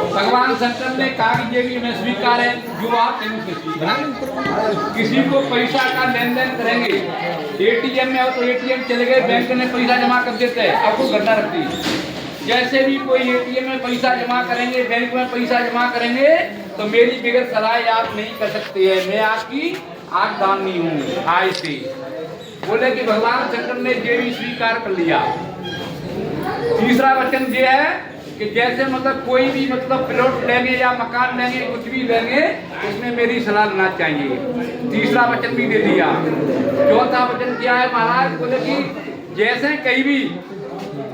भगवान शंकर ने कहा कि ये भी मैं स्वीकार है जो आप किसी को पैसा का लेन देन करेंगे, एटीएम में हो तो एटीएम चले गए, बैंक में पैसा जमा कर देते हैं, आपको घटना रखती है। जैसे भी कोई एटीएम में पैसा जमा करेंगे, बैंक में पैसा जमा करेंगे, तो मेरी बगैर सलाह आप नहीं कर सकते हैं, मैं आपकी आंख दानी हूँ। आय से बोले कि भगवान शंकर ने ये भी स्वीकार कर लिया। तीसरा वचन ये है कि जैसे मतलब कोई भी मतलब प्लॉट लेंगे या मकान लेंगे, कुछ भी लेंगे, उसमें मेरी सलाह लेना चाहिए। तीसरा वचन भी दे दिया। चौथा वचन क्या है महाराज? बोले कि जैसे कहीं भी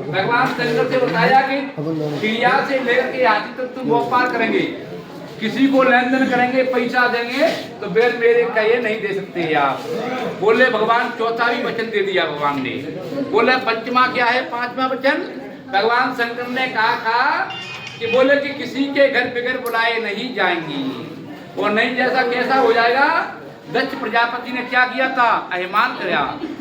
भगवान शंकर से बताया कि क्रिया से लेकर के हाथी तक तुम व्यापार करेंगे, किसी को लेन देन करेंगे, पैसा देंगे, तो बेल मेरे कहे नहीं दे सकते आप। बोले भगवान चौथा भी वचन दे दिया भगवान ने। बोले पंचमा क्या है? पांचवा वचन भगवान शंकर ने कहा कि बोले कि किसी के घर बगैर बुलाए नहीं जाएंगी। और नहीं जैसा कैसा हो जाएगा? दक्ष प्रजापति ने क्या किया था? अहिमान किया,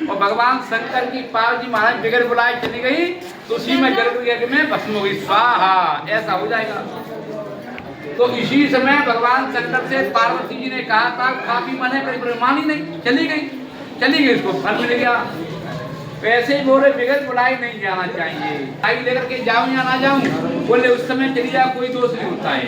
और भगवान शंकर की पार्वती महाराज बगैर बुलाए चली गई, तो उसी में गर्भ में भस्म हो गई, स्वाहा, ऐसा हो जाएगा। तो इसी समय भगवान शंकर से पार्वती जी ने कहा था, काफी मने करी, मानी नहीं, चली गई, इसको फल मिल गया। वैसे ही बोले बगैर बुलाए नहीं जाना चाहिए, आई लेकर के जाऊं या ना जाऊं, बोले उस समय चली जा, कोई दोष नहीं होता है।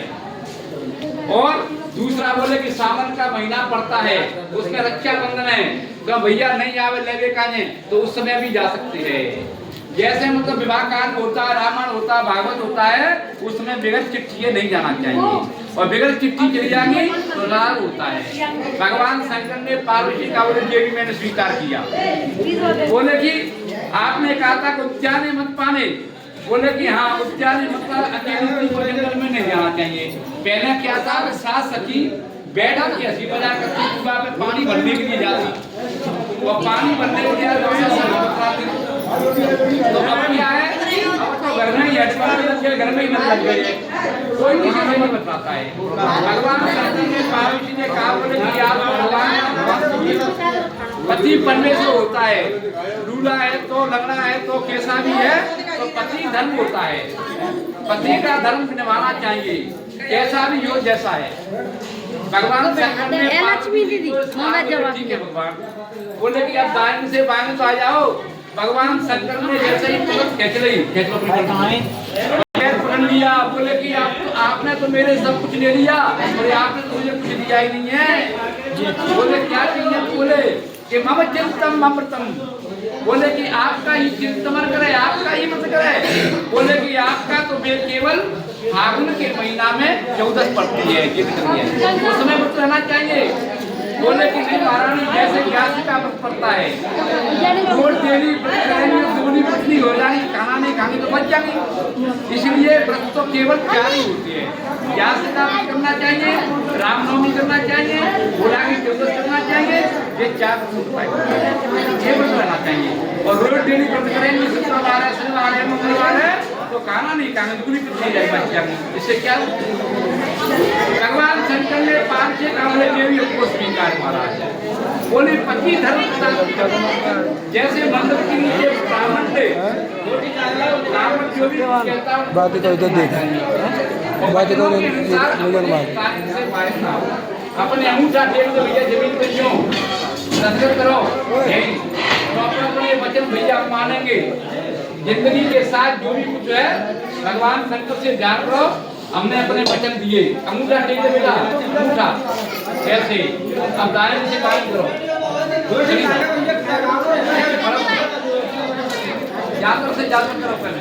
और दूसरा बोले कि सावन का महीना पड़ता है, उसमें रक्षाबंधन है, तो भैया नहीं आवे लेवे काने, तो उस समय भी जा सकते हैं। जैसे मतलब विवाह कांड होता है, रामायण होता है, भागवत होता है, उसमें बगैर चिट्ठी नहीं जाना चाहिए, और बगैर चिट्ठी चली जाएगी तो लाभ होता है। भगवान शंकर ने पार्वती का बोले ये भी मैंने स्वीकार किया। बोले कि आपने कहा था कि उद्यान मत पाने, बोले कि हाँ उद्यान मतलब अकेले को जंगल में नहीं जाना चाहिए। पहले क्या था? सास सखी बैठा के हंसी बजा करके सुबह में पानी भरने के लिए जाती, और पानी भरने के लिए तो अब क्या है? अब तो घर में ही घर में ही मत लग गए, कोई किसी से नहीं बताता है। भगवान शंकर ने पार्वती ने कहा बोले कि आप भगवान पति पन्ने से होता है, लूला है तो लगना है तो कैसा भी है, तो पति धर्म होता है, पति का धर्म निभाना चाहिए, कैसा भी हो जैसा है। भगवान शंकर ने ठीक है भगवान बोले कि आप दाएं से बाएं तो आ जाओ। भगवान शंकर ने जैसे ही खींच पकड़ लिया, बोले कि आपने तो मेरे सब कुछ ले लिया, और आपने तो मुझे कुछ दिया ही नहीं है। बोले क्या चाहिए? बोले कि मम चिंतम अमृतम, बोले कि आपका ही चिंतन करे, आपका ही मत करे। बोले कि आपका तो केवल फागुन के महीना में 14 पड़ती है, उस समय मत रहना चाहिए। बोले कि नहीं महारानी, जैसे ग्यारह का मत पड़ता है, रोज डेली दूनी पतली हो जाएगी, खाना नहीं खानी तो बच जाएगी, इसलिए व्रत तो केवल 4 ही होती है। ग्यारह का व्रत करना चाहिए, रामनवमी करना चाहिए, बुला की 14 करना चाहिए, ये 4 ये व्रत रहना चाहिए। और रोज डेली व्रत करेंगे, शुक्रवार है, शनिवार है, मंगलवार है, तो खाना नहीं खाना दूनी पतली जाएगी, बच जाएगी। इससे क्या भगवान शंकर ने 5-6 कामले देवी को स्वीकार मारा है। बोले पति धर्म जैसे मंदिर के नीचे ब्राह्मण थे, ब्राह्मण जो भी कहता बात तो इधर देख अपने अंगूठा टेक दो भैया, जमीन पे क्यों दस्तखत करो, तो अपने वचन भैया मानेंगे। जिंदगी के साथ जो भी कुछ है भगवान शंकर से जान लो, हमने अपने वचन दिए। अंगूठा टेक दे बेटा, अंगूठा ऐसे, अब दाएं से बाएं करो, जाकर से जाकर करो पहले।